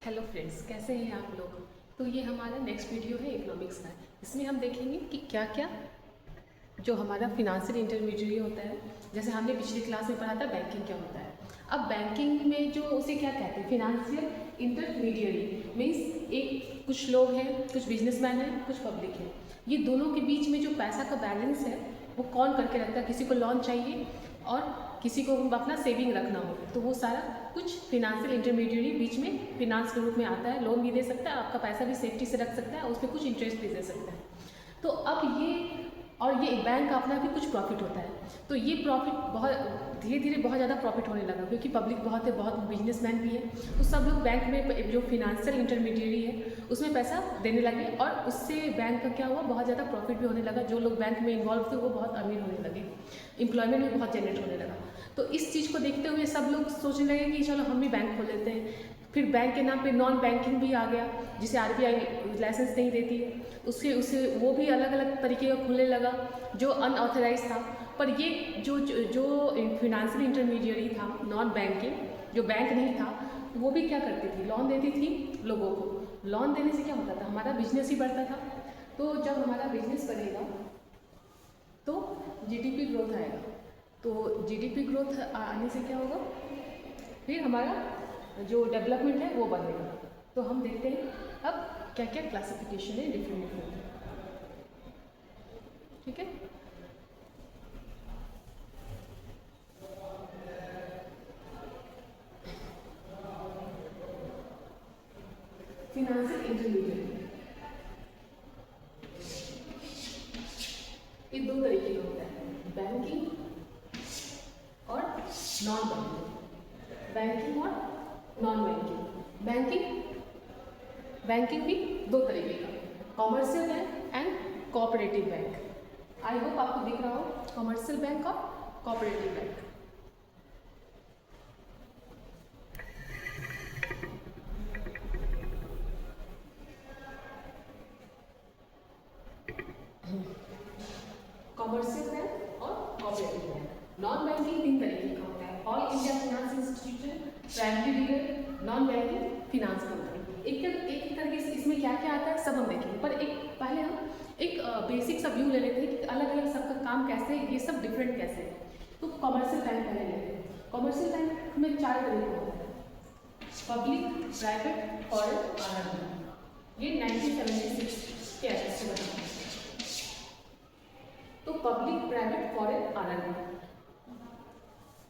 Hello friends, कैसे हैं आप लोग। तो ये हमारा नेक्स्ट वीडियो है इकोनॉमिक्स का। इसमें हम देखेंगे कि क्या क्या जो हमारा फिनेंशियल इंटरमीडिएट होता है। जैसे हमने पिछली क्लास में पढ़ा था बैंकिंग क्या होता है। अब बैंकिंग में जो उसे क्या कहते हैं, फिनेंशियल इंटरमीडिएट मीन्स एक कुछ लोग हैं, कुछ बिजनेसमैन हैं, कुछ पब्लिक है। ये दोनों के बीच में जो पैसा का बैलेंस है वो कौन करके रखता है। किसी को लोन चाहिए और किसी को अपना सेविंग रखना हो, तो वो सारा कुछ फिनेंशियल इंटरमीडिएट बीच में फिनांस के रूप में आता है। लोन भी दे सकता है, आपका पैसा भी सेफ्टी से रख सकता है और उस पर कुछ इंटरेस्ट भी दे सकता है। तो अब ये और ये बैंक का अपना भी कुछ प्रॉफिट होता है। तो ये प्रॉफिट बहुत धीरे धीरे बहुत ज़्यादा प्रॉफिट होने लगा, क्योंकि पब्लिक बहुत है, बहुत बिजनेसमैन भी है। तो सब लोग बैंक में जो फिनेंशियल इंटरमीडिएट है उसमें पैसा देने लगे और उससे बैंक का क्या हुआ, बहुत ज़्यादा प्रॉफिट भी होने लगा। जो लोग बैंक में इन्वॉल्व थे वो बहुत अमीर होने लगे, एम्प्लॉयमेंट भी बहुत जनरेट होने लगा। तो इस चीज़ को देखते हुए सब लोग सोचने लगे कि चलो हम भी बैंक खोल लेते हैं। फिर बैंक के नाम पे नॉन बैंकिंग भी आ गया, जिसे आरबीआई लाइसेंस नहीं देती है, उसके उसे वो भी अलग अलग तरीके का खुलने लगा जो अनऑथराइज था। पर ये जो फिनेंशियल इंटरमीडिएट था, नॉन बैंकिंग, जो बैंक नहीं था, वो भी क्या करती थी, लोन देती थी लोगों को। लोन देने से क्या होता था, हमारा बिजनेस ही बढ़ता था। तो जब हमारा बिजनेस बढ़ेगा तो जीडीपी ग्रोथ आएगा। तो जीडीपी ग्रोथ आने से क्या होगा, फिर हमारा जो डेवलपमेंट है वो बढ़ेगा। तो हम देखते हैं अब क्या क्या क्लासिफिकेशन है डिफरेंट डिफरेंट। ठीक है, फिनेंशियल इंटरमीडिएट ये दो तरीके का होता है, बैंकिंग और नॉन बैंकिंग। बैंकिंग और नॉन बैंकिंग। बैंकिंग भी दो तरीके का, commercial bank and cooperative bank. I hope आपको दिख रहा हो, कॉमर्शियल बैंक और कोऑपरेटिव बैंक। कॉमर्शियल बैंक और कोऑपरेटिव बैंक। नॉन बैंकिंग तीन तरीके का होता है, all India finance institution, private dealer, non banking finance company. एक एक तरीके से इसमें क्या क्या आता है सब हम देखेंगे। पर एक पहले हम एक बेसिक सा व्यू ले लेते हैं कि अलग अलग सबका काम कैसे है, ये सब डिफरेंट कैसे है। तो कॉमर्शियल बैंक पहले लेते हैं। कॉमर्शियल बैंक में चार तरीके होते हैं, पब्लिक, प्राइवेट और आरआरबी। ये 1976 के ऐसे से बना है। तो public, private, foreign, RRB.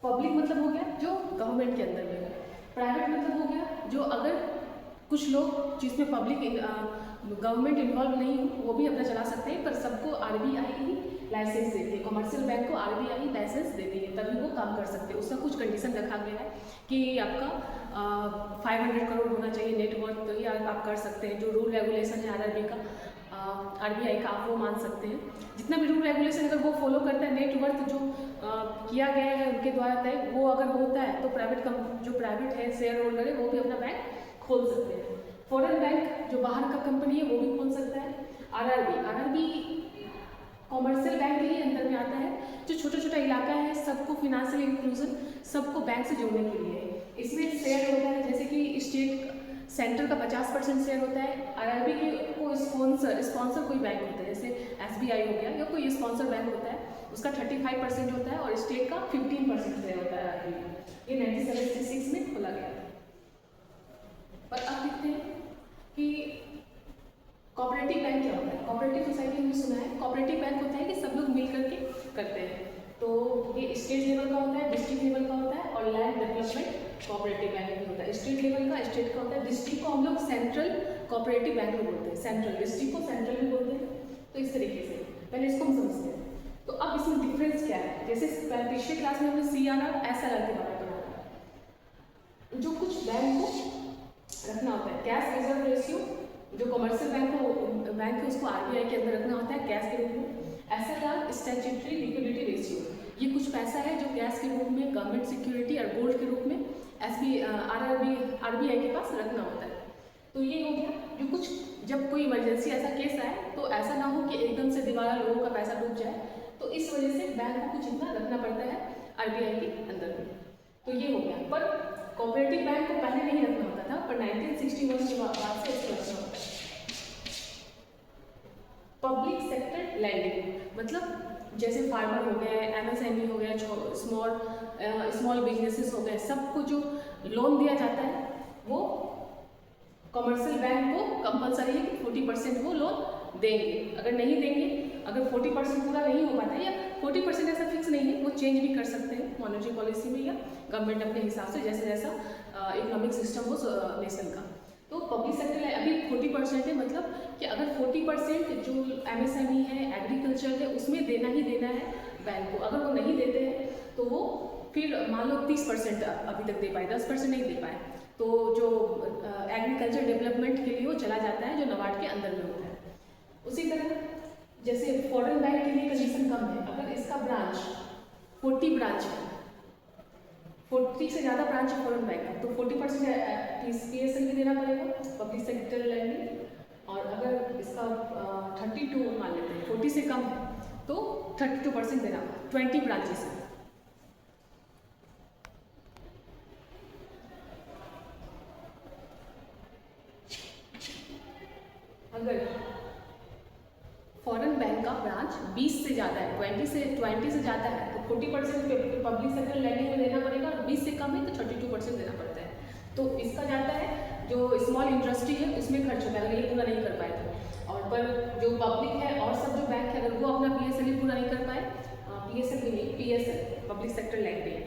Public मतलब हो गया जो गवर्नमेंट के अंदर में है। प्राइवेट मतलब हो गया जो अगर कुछ लोग जिसमें पब्लिक गवर्नमेंट इन्वॉल्व नहीं हो वो भी अपना चला सकते हैं, पर सबको आरबीआई ही लाइसेंस देती है। कमर्शियल बैंक को आरबीआई ही लाइसेंस देती है, तभी वो काम कर सकते हैं। उसका कुछ कंडीशन रखा गया है कि आपका 500 करोड़ होना चाहिए नेटवर्थ, तो ये आप कर सकते हैं। जो रूल रेगुलेशन है आरबीआई का आप वो मान सकते हैं। जितना भी रूल रेगुलेशन अगर वो फॉलो करता है, नेटवर्थ जो किया गया है उनके द्वारा तय, वो अगर होता है तो जो प्राइवेट है शेयर होल्डर है वो भी अपना बैंक खोल सकते हैं। फॉरेन बैंक जो बाहर का कंपनी है वो भी खोल सकता है। आरआरबी कॉमर्शियल बैंक के ही अंदर में आता है, जो छोटा छोटा इलाका है सबको फिनेंशियल इंक्लूजन, सबको बैंक से जोड़ने के लिए। इसमें शेयर होता है, जैसे कि स्टेट सेंटर का 50% शेयर होता है। आरआरबी के को स्पॉन्सर कोई बैंक होता है, जैसे एसबीआई हो गया, या कोई स्पॉन्सर बैंक होता है, उसका 35% होता है और स्टेट का 15% शेयर होता है आरआरबी में। ये 1976 में खोला गया था। पर अब देखते हैं कि कोऑपरेटिव बैंक क्या होता है। कोऑपरेटिव सोसाइटी हमने सुना है, कोऑपरेटिव बैंक होता है कि सब लोग मिल करके करते हैं। तो ये स्टेट लेवल का होता है, डिस्ट्रिक्ट लेवल का होता है और लैंड डेवलपमेंट कोऑपरेटिव बैंक भी होता है। स्टेट लेवल का स्टेट का होता है, डिस्ट्रिक्ट को हम लोग सेंट्रल कोऑपरेटिव बैंक भी बोलते हैं, सेंट्रल डिस्ट्रिक्ट को सेंट्रल भी बोलते हैं। तो इस तरीके से पहले इसको हम समझते हैं। तो अब इसमें डिफरेंस क्या है, जैसे पिछले क्लास में हमने सीआरआर एसएलआर के बारे में पढ़ा था। जो कुछ बैंक को रखना होता है, कैश रिजर्व रेशियो, जो कमर्शियल बैंक है उसको आरबीआई के अंदर रखना होता है कैश के रूप में। एसएलआर स्टैट्यूटरी लिक्विडिटी रेशियो, ये कुछ पैसा है जो कैश के रूप में, गवर्नमेंट सिक्योरिटी और गोल्ड के रूप में आरबीआई के पास रखना होता है। तो ये हो गया जो कुछ, जब कोई इमरजेंसी ऐसा केस आए तो ऐसा ना हो कि एकदम से दिवाला लोगों का पैसा डूब जाए, तो इस वजह से बैंक को कुछ इतना रखना पड़ता है आरबीआई के अंदर में। तो ये हो गया। पर कोऑपरेटिव बैंक को पहले नहीं रखना होता था, पर 1961 के बाद से इसको अच्छा होता है। पब्लिक सेक्टर लैंडिंग मतलब जैसे फार्मर हो गए, MSME हो गया, स्मॉल बिजनेसेस हो गए, सबको जो लोन दिया जाता है वो कमर्शियल बैंक को कंपलसरी है कि 40% वो लोन देंगे। अगर नहीं देंगे, अगर 40% पूरा नहीं हो पाता है, या 40% ऐसा फिक्स नहीं है, वो चेंज भी कर सकते हैं मॉनेटरी पॉलिसी में, या गवर्नमेंट अपने हिसाब से जैसे जैसा इकोनॉमिक सिस्टम हो नेशन का। तो पब्लिक सेक्टर अभी 40% है, मतलब कि अगर 40% जो MSME है, एग्रीकल्चर है, उसमें देना ही देना है बैंक को। अगर वो नहीं देते हैं तो वो फिर मान लो 30% अभी तक दे पाए, 10% नहीं दे पाए, तो जो एग्रीकल्चर डेवलपमेंट के लिए वो चला जाता है, जो नाबार्ड के अंदर में होता है। उसी तरह जैसे फॉरेन बैंक के लिए कंडीशन कम है, अगर इसका ब्रांच 40 ब्रांच है, 40 से ज़्यादा ब्रांच है फॉरेन बैंक का, तो 40% PSL भी देना पड़ेगा, पब्लिक सेक्टर लैंडिंग। और अगर इसका 32 मान लेते हैं, 40 से कम है तो 32% देना, 20 ब्रांचेस है। अगर फॉरेन बैंक का ब्रांच 20 से ज़्यादा है, 20 से ज़्यादा है, तो 40% पब्लिक सेक्टर लैंडिंग में देना पड़ेगा, और 20 से कम है तो 32% देना पड़ता है। तो इसका जाता है जो स्मॉल इंडस्ट्री है उसमें खर्च होता है, अगर ये पूरा नहीं कर पाए तो। और पर जो पब्लिक है और सब जो बैंक है, अगर वो अपना PSL पूरा नहीं कर पाए, PSL भी नहीं, PSL पब्लिक सेक्टर लैंडिंग,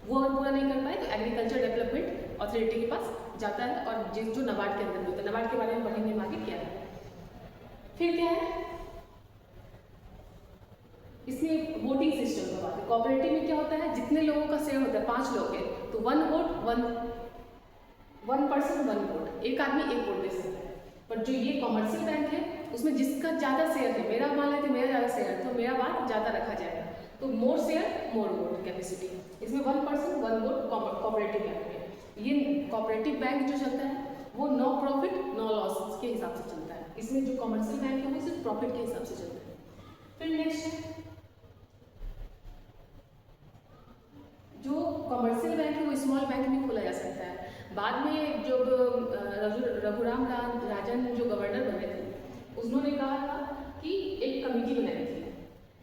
वो अगर पूरा नहीं कर पाए तो एग्रीकल्चर डेवलपमेंट अथॉरिटी के पास जाता है, और जो नाबार्ड के अंदर में होता है। नाबार्ड के बारे में पढ़ेंगे हम आगे क्या है। फिर क्या है, इसमें वोटिंग सिस्टम का बात है। कोऑपरेटिव में क्या होता है, जितने लोगों का शेयर होता है, 5 लोग हैं तो 1 वोट 1 पर्सन 1 वोट, एक आदमी 1 वोट दे सकता है। पर जो ये कॉमर्शियल बैंक है उसमें जिसका ज़्यादा शेयर है, मेरा मान लेते मेरा ज़्यादा शेयर है तो मेरा बात ज़्यादा रखा जाएगा, तो मोर शेयर मोर वोट कैपेसिटी, इसमें 1 पर्सन 1 वोट कोऑपरेटिव बैंक में। ये कोऑपरेटिव बैंक जो चलता है वो नो प्रॉफिट नो लॉस के हिसाब से चलता है, इसमें जो कॉमर्शियल बैंक है वो सिर्फ प्रॉफिट के हिसाब से चलता है। फिर नेक्स्ट है जो कमर्शियल बैंक है वो स्मॉल बैंक भी खोला जा सकता है। बाद में जब रघुराम राजन जो गवर्नर बने थे, उन्होंने कहा था कि एक कमेटी बनाई थी,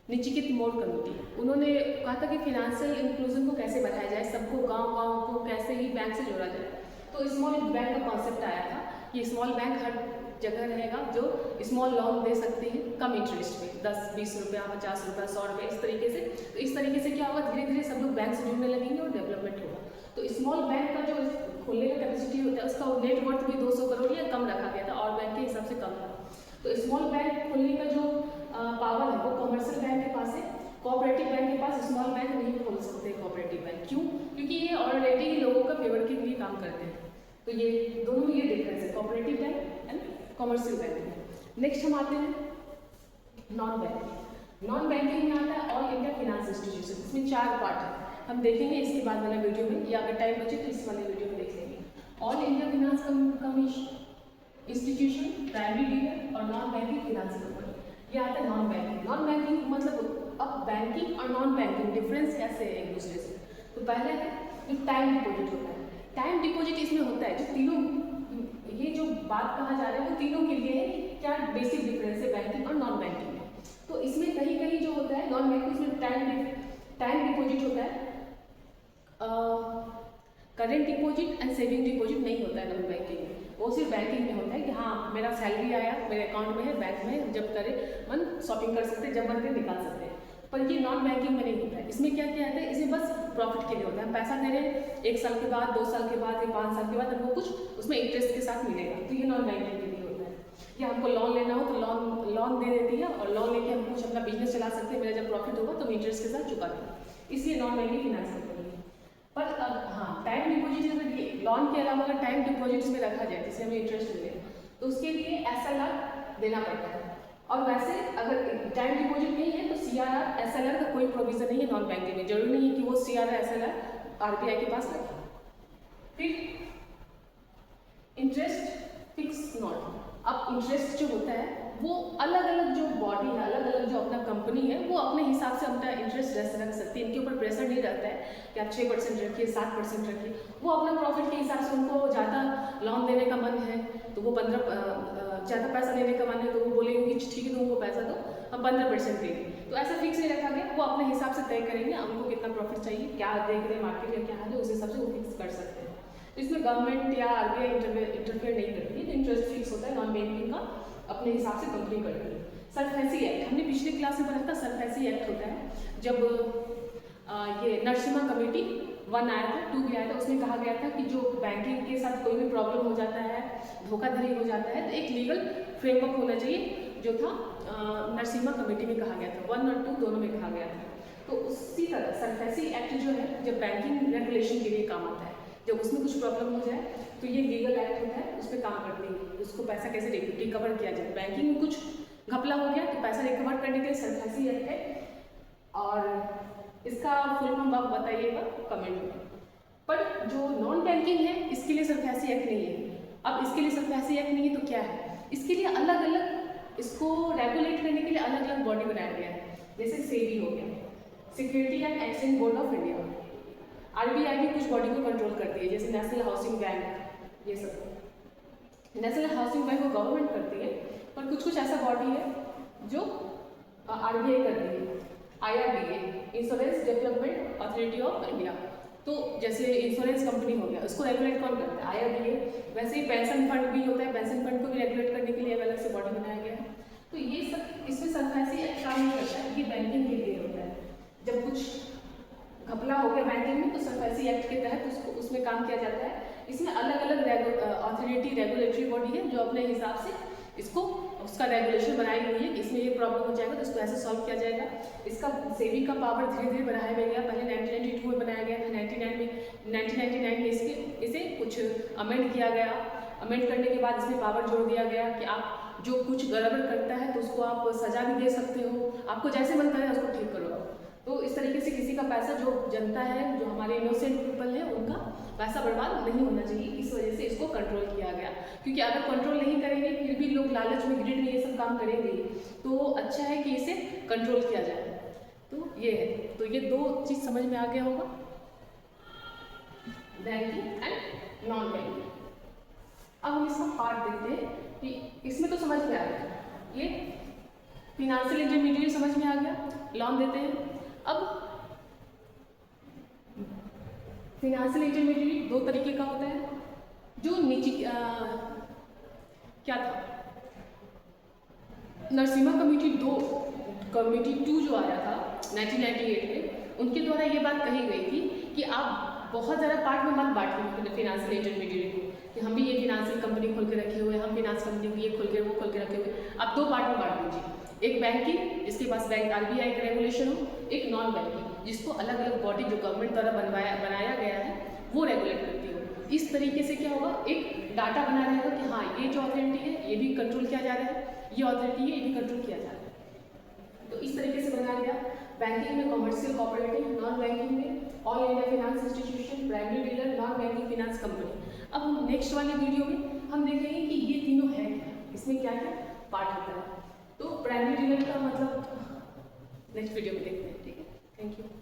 निचिकित मोड कमेटी। उन्होंने कहा था कि फिनेंशियल इंक्लूजन को कैसे बढ़ाया जाए, सबको गांव को कैसे ही बैंक से जोड़ा जाए। तो स्मॉल बैंक का कॉन्सेप्ट आया था कि स्मॉल बैंक हर जगह रहेगा जो स्मॉल लोन दे सकते हैं कम इंटरेस्ट पे, 10-20 रुपया, 50 रुपया, 100 रुपये, इस तरीके से। तो इस तरीके से क्या होगा, धीरे धीरे सब लोग बैंक से जुड़ने लगेंगे और डेवलपमेंट होगा। तो स्मॉल बैंक का जो खोलने का कैपेसिटी होता है उसका नेटवर्थ भी 200 करोड़ या कम रखा गया था, और बैंक के हिसाब से कम था। तो स्मॉल बैंक खोलने का जो पावर है वो कॉमर्शियल बैंक के पास है, कोऑपरेटिव बैंक के पास स्मॉल बैंक नहीं खोल सकते कोऑपरेटिव बैंक। क्यों? क्योंकि ये ऑलरेडी लोगों का फेवर के लिए काम करते हैं। तो ये दोनों में ये डिफरेंस है, cooperative bank and commercial bank. Next हम आते हैं नॉन बैंकिंग। नॉन बैंकिंग में आता है ऑल इंडिया फाइनेंस इंस्टीट्यूशन। इसमें 4 पार्ट है, हम देखेंगे इसके बाद वाले वीडियो में, या अगर टाइम बचे तो इस वाले वीडियो में देख लेंगे। All India finance commission institution, primary dealer और नॉन बैंकिंग फाइनेंस कंपनी, ये आता है नॉन बैंकिंग। नॉन बैंकिंग मतलब अब बैंकिंग और नॉन बैंकिंग डिफरेंस कैसे है एक दूसरे से। तो पहले है जो टाइम डिपॉजिट होता है। टाइम डिपॉजिट इसमें होता है जो तीनों, ये जो बात कहा जा रहा है वो तीनों के लिए है कि क्या बेसिक डिफरेंस है बैंकिंग और नॉन बैंकिंग में। तो इसमें कहीं कहीं जो होता है नॉन बैंकिंग, इसमें टाइम डिपॉजिट होता है, current deposit and saving deposit नहीं होता है नॉन बैंकिंग में। वो सिर्फ बैंकिंग में होता है कि हाँ मेरा सैलरी आया मेरे अकाउंट में है, बैंक में जब करे मन शॉपिंग कर सकते हैं, जब मन करे निकाल सकते हैं। पर ये नॉन बैंकिंग में नहीं होता है। इसमें क्या क्या है, इसमें बस प्रॉफिट के लिए होता है, हम पैसा दे रहे हैं, 1 साल के बाद, 2 साल के बाद या 5 साल के बाद हमको कुछ उसमें इंटरेस्ट के साथ मिलेगा। तो ये नॉन बैंकिंग के लिए होता है। या हमको लोन लेना हो तो लोन दे देती है, और लोन लेके हम कुछ अपना बिजनेस चला सकते हैं, मेरा जब प्रॉफिट होगा तो हम इंटरेस्ट के साथ चुका देंगे। इसलिए नॉन बैंकिंग फाइनेंस कंपनी है। पर हाँ, टाइम डिपॉजिट अगर ये लोन के अलावा अगर टाइम डिपॉजिट में रखा जाए जिससे हमें इंटरेस्ट मिले, तो उसके लिए SLR देना पड़ता है। और वैसे अगर टाइम डिपॉजिट नहीं है तो CRR SLR का कोई प्रोविजन नहीं है नॉन बैंकिंग में। जरूरी नहीं है कि वो CRR SLR RBI के पास रखे। फिर इंटरेस्ट फिक्स नॉट। अब इंटरेस्ट जो होता है वो अलग अलग जो बॉडी है, अलग अलग जो अपना कंपनी है, वो अपने हिसाब से अपना इंटरेस्ट रख सकती है। इनके ऊपर प्रेशर नहीं रहता है कि आप 6% रखिए, 7% रखिए। वो अपना प्रॉफिट के हिसाब से, उनको ज़्यादा लोन देने का मन है तो वो 15 ज़्यादा पैसा लेने का मन है तो वो बोलेंगे कि ठीक है तुम वो पैसा दो, हम 15% देंगे। तो ऐसा फिक्स नहीं रखा गया, वो अपने हिसाब से तय करेंगे उनको कितना प्रॉफिट चाहिए, क्या देख रहे हैं मार्केट में, क्या है, उस हिसाब से वो फिक्स कर सकते हैं। तो इसमें गवर्नमेंट या RBI इंटरफेयर नहीं करती है। इंटरेस्ट फिक्स होता है नॉन बैंकिंग का, अपने हिसाब से कंपनी करती है। सरफेसी एक्ट हमने पिछले क्लास में पढ़ा था। सरफेसी एक्ट होता है जब ये नरसिम्हा कमेटी 1 आया था, 2 भी आया था, उसमें कहा गया था कि जो बैंकिंग के साथ कोई भी प्रॉब्लम हो जाता है, धोखाधड़ी हो जाता है, तो एक लीगल फ्रेमवर्क होना चाहिए, जो था नरसिम्हा कमेटी में कहा गया था। 1 और 2 दोनों में कहा गया था। तो उसी तरह सरफेसी एक्ट जो है जब बैंकिंग रेगुलेशन के लिए काम आता है, जब उसमें कुछ प्रॉब्लम हो जाए तो ये लीगल एक्ट होता है, उस पर काम करती है, उसको पैसा कैसे रिकवर किया जाए। बैंकिंग में कुछ घपला हो गया तो पैसा रिकवर करने के लिए सरफेसी एक्ट है, और इसका फुल फॉर्म आप बताइएगा कमेंट में। पर जो नॉन बैंकिंग है इसके लिए सरफेसी एक्ट नहीं है। अब इसके लिए सरफेसी एक्ट नहीं है तो क्या है, इसके लिए अलग अलग, इसको रेगुलेट करने के लिए अलग अलग बॉडी बनाया गया है। जैसे सेबी हो गया, security and exchange board of India. RBI भी कुछ बॉडी को कंट्रोल करती है, जैसे नेशनल हाउसिंग बैंक, ये सब। नेशनल हाउसिंग बैंक को गवर्नमेंट करती है, पर कुछ कुछ ऐसा बॉडी है जो RBI करती है। IRDA, insurance development authority of India. तो जैसे इंश्योरेंस कंपनी हो गया, उसको रेगुलेट कौन करता है? IRDA। वैसे ही पेंशन फंड भी होता है, पेंशन फंड को भी रेगुलेट करने के लिए अलग से बॉडी बनाया गया है। तो ये सब इसमें सरफेसी एक्ट काम नहीं करता है, ये बैंकिंग के लिए होता है। जब कुछ घपला हो गया बैंकिंग में तो सरफेसी एक्ट के तहत उसमें काम किया जाता है। इसमें अलग अलग अथॉरिटी, रेगुलेटरी बॉडी है जो अपने हिसाब से इसको, उसका रेगुलेशन बनाई हुई है कि इसमें ये प्रॉब्लम हो जाएगा तो इसको ऐसे सॉल्व किया जाएगा। इसका सेबी का पावर धीरे धीरे बढ़ाया गया। पहले 1992 में बनाया गया था, 1999 में इसे कुछ अमेंड किया गया। अमेंड करने के बाद इसमें पावर जोड़ दिया गया कि आप जो कुछ गड़बड़ करता है तो उसको आप सजा भी दे सकते हो, आपको जैसे मन करे उसको ठीक करो। तो इस तरीके से किसी का पैसा, जो जनता है, जो हमारे इनोसेंट पीपल है, उनका पैसा बर्बाद नहीं होना चाहिए। इस वजह से इसको कंट्रोल किया गया, क्योंकि अगर कंट्रोल नहीं करेंगे फिर भी लोग लालच में, ग्रिड में ये सब काम करेंगे, तो अच्छा है कि इसे कंट्रोल किया जाए। तो ये है, तो ये 2 चीज़ समझ में आ गया होगा, बैंकिंग एंड नॉन बैंकिंग। अब हम इसका पार्ट देखते हैं कि इसमें तो समझ में आ गया, ये फिनेंशियल इंटरमीडिएट समझ में आ गया, लोन देते हैं। अब फिनेंशियल इंटरमीडिएट 2 तरीके का होता है। जो नीचे क्या था, नरसिम्हा कमेटी 2 जो आया था 1998 में, उनके द्वारा ये बात कही गई थी कि आप बहुत ज़्यादा पार्ट में मत बांटिए फिनेंशियल इंटरमीडिएट को, कि हम भी ये फिनेंशियल कंपनी खोल के रखे हुए हैं, हम फिनांस कंपनी को ये खोल के, वो खोल के रखे हुए, आप 2 पार्ट में बांट दीजिए। एक बैंकिंग जिसके पास बैंक RBI का रेगुलेशन हो, एक नॉन बैंकिंग जिसको अलग अलग बॉडी जो गवर्नमेंट द्वारा बनाया गया है वो रेगुलेट करती हो। इस तरीके से क्या होगा, एक डाटा बना रहेगा कि हाँ ये जो अथॉरिटी है ये भी कंट्रोल किया जा रहा है, ये अथॉरिटी है ये भी कंट्रोल किया जा रहा है। तो इस तरीके से बनाया गया। बैंकिंग में कॉमर्शियल कोऑपरेटिव, नॉन बैंकिंग में all India finance institution, primary dealer, non banking finance company. अब हम नेक्स्ट वाली वीडियो में हम देखेंगे कि ये तीनों है क्या, इसमें क्या क्या पार्ट होता है। तो प्राइमरी डीलर का मतलब नेक्स्ट वीडियो में देखते हैं, ठीक है। Thank you.